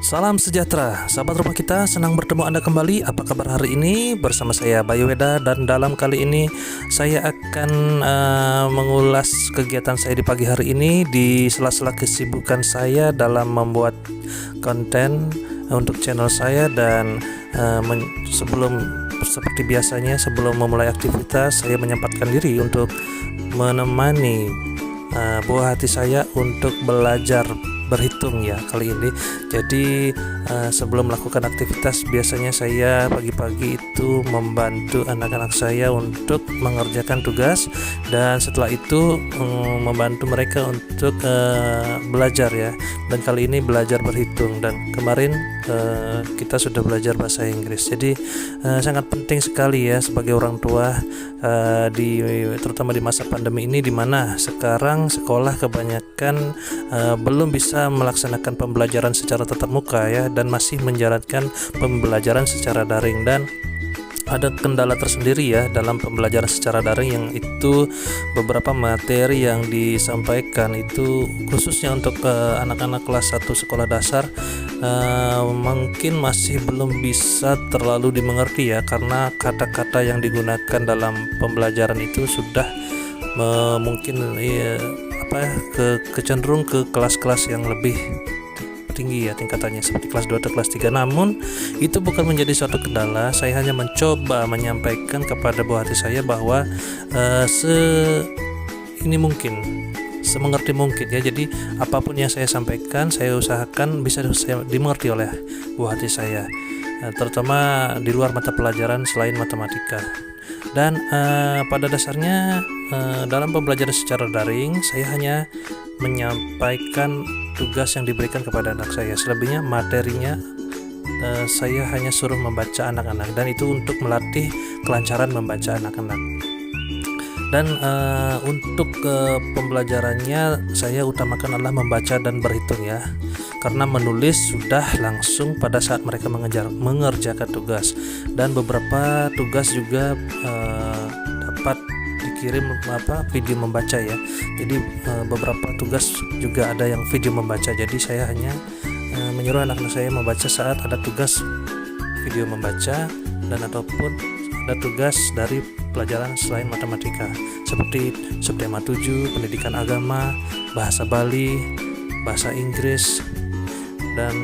Salam sejahtera, sahabat rumah kita, senang bertemu Anda kembali. Apa kabar hari ini? Bersama saya Bayu Weda, dan dalam kali ini saya akan mengulas kegiatan saya di pagi hari ini di sela-sela kesibukan saya dalam membuat konten untuk channel saya. Dan sebelum seperti biasanya, sebelum memulai aktivitas, saya menyempatkan diri untuk menemani buah hati saya untuk belajar berhitung ya kali ini. Jadi sebelum melakukan aktivitas, biasanya saya pagi-pagi itu membantu anak-anak saya untuk mengerjakan tugas, dan setelah itu membantu mereka untuk belajar ya. Dan kali ini belajar berhitung, dan kemarin kita sudah belajar bahasa Inggris. Jadi sangat penting sekali ya sebagai orang tua, terutama di masa pandemi ini, di mana sekarang sekolah kebanyakan belum bisa melaksanakan pembelajaran secara tatap muka ya, dan masih menjalankan pembelajaran secara daring. Dan ada kendala tersendiri ya dalam pembelajaran secara daring, yang itu beberapa materi yang disampaikan itu khususnya untuk anak-anak kelas 1 sekolah dasar mungkin masih belum bisa terlalu dimengerti ya, karena kata-kata yang digunakan dalam pembelajaran itu sudah mungkin kecenderung ke kelas-kelas yang lebih tinggi ya tingkatannya, seperti kelas 2 atau kelas 3. Namun itu bukan menjadi suatu kendala. Saya hanya mencoba menyampaikan kepada buah hati saya bahwa semengerti mungkin ya. Jadi apapun yang saya sampaikan, saya usahakan bisa dimengerti oleh buah hati saya, terutama di luar mata pelajaran selain matematika. Dan pada dasarnya dalam pembelajaran secara daring, saya hanya menyampaikan tugas yang diberikan kepada anak saya. Selebihnya materinya saya hanya suruh membaca anak-anak, dan itu untuk melatih kelancaran membaca anak-anak. Dan untuk pembelajarannya saya utamakan adalah membaca dan berhitung ya, karena menulis sudah langsung pada saat mereka mengerjakan tugas. Dan beberapa tugas juga dapat dikirim video membaca ya. Jadi beberapa tugas juga ada yang video membaca. Jadi saya hanya menyuruh anak-anak saya membaca saat ada tugas video membaca, dan ataupun ada tugas dari pelajaran selain matematika, seperti subtema 7, pendidikan agama, bahasa Bali, bahasa Inggris. Dan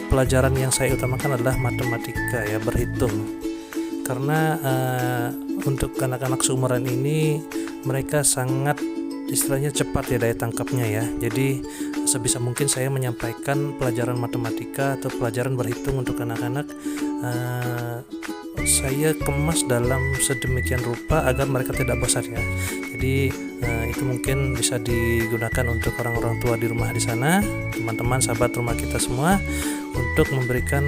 pelajaran yang saya utamakan adalah matematika ya, berhitung. Karena untuk anak-anak seumuran ini, mereka sangat istilahnya cepat ya daya tangkapnya ya. Jadi sebisa mungkin saya menyampaikan pelajaran matematika atau pelajaran berhitung untuk anak-anak, saya kemas dalam sedemikian rupa agar mereka tidak bosan ya. Jadi itu mungkin bisa digunakan untuk orang-orang tua di rumah di sana, teman-teman sahabat rumah kita semua, untuk memberikan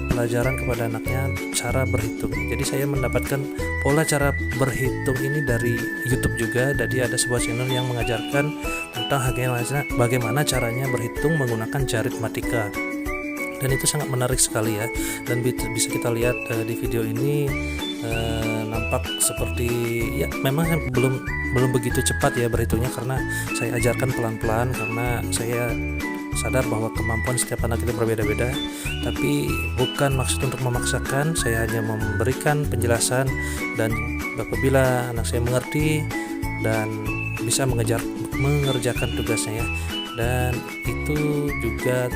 pelajaran kepada anaknya cara berhitung. Jadi saya mendapatkan pola cara berhitung ini dari YouTube juga. Jadi ada sebuah channel yang mengajarkan tentang bagaimana caranya berhitung menggunakan Jaritmatika, dan itu sangat menarik sekali ya. Dan bisa kita lihat di video ini nampak seperti ya, memang belum begitu cepat ya berhitungnya, karena saya ajarkan pelan-pelan, karena saya sadar bahwa kemampuan setiap anak itu berbeda-beda. Tapi bukan maksud untuk memaksakan, saya hanya memberikan penjelasan, dan apabila anak saya mengerti dan bisa mengerjakan tugasnya ya. Dan itu juga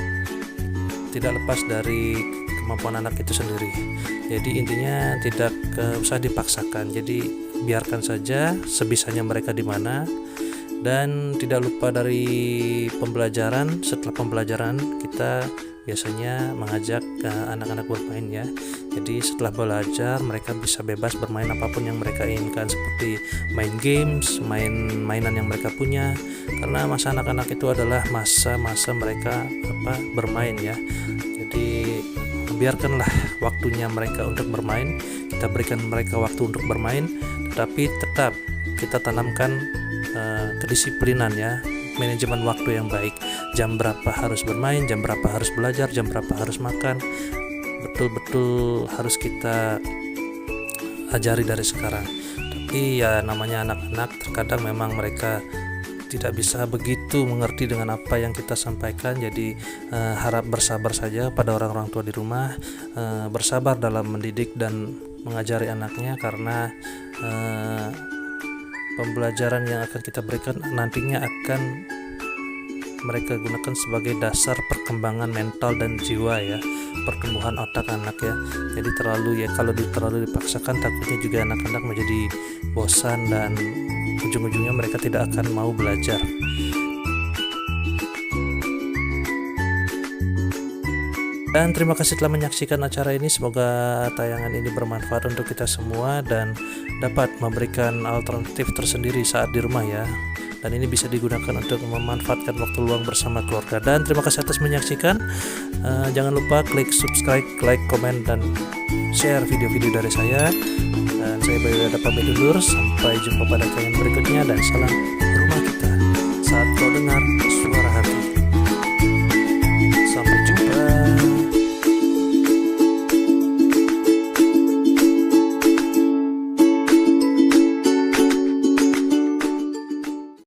tidak lepas dari kemampuan anak itu sendiri. Jadi intinya tidak usah dipaksakan. Jadi biarkan saja sebisanya mereka di mana. Dan tidak lupa dari pembelajaran. Setelah pembelajaran kita biasanya mengajak anak-anak bermain ya. Jadi setelah belajar mereka bisa bebas bermain apapun yang mereka inginkan, seperti main games, mainan yang mereka punya. Karena masa anak-anak itu adalah masa-masa mereka bermain ya. Jadi biarkanlah waktunya mereka untuk bermain. Kita berikan mereka waktu untuk bermain, tetapi tetap kita tanamkan kedisiplinan ya, manajemen waktu yang baik. Jam berapa harus bermain, jam berapa harus belajar, jam berapa harus makan, betul-betul harus kita ajari dari sekarang. Tapi ya namanya anak-anak, terkadang memang mereka tidak bisa begitu mengerti dengan apa yang kita sampaikan. Jadi harap bersabar saja pada orang-orang tua di rumah, bersabar dalam mendidik dan mengajari anaknya, karena pembelajaran yang akan kita berikan nantinya akan mereka gunakan sebagai dasar perkembangan mental dan jiwa ya, pertumbuhan otak anak ya. Jadi kalau terlalu dipaksakan, takutnya juga anak-anak menjadi bosan dan ujung-ujungnya mereka tidak akan mau belajar. Dan terima kasih telah menyaksikan acara ini. Semoga tayangan ini bermanfaat untuk kita semua dan dapat memberikan alternatif tersendiri saat di rumah ya. Dan ini bisa digunakan untuk memanfaatkan waktu luang bersama keluarga. Dan terima kasih atas menyaksikan. Jangan lupa klik subscribe, like, komen, dan share video-video dari saya. Dan saya Bayu Dada pamit undur. Sampai jumpa pada tayangan berikutnya, dan salam rumah kita saat kau dengar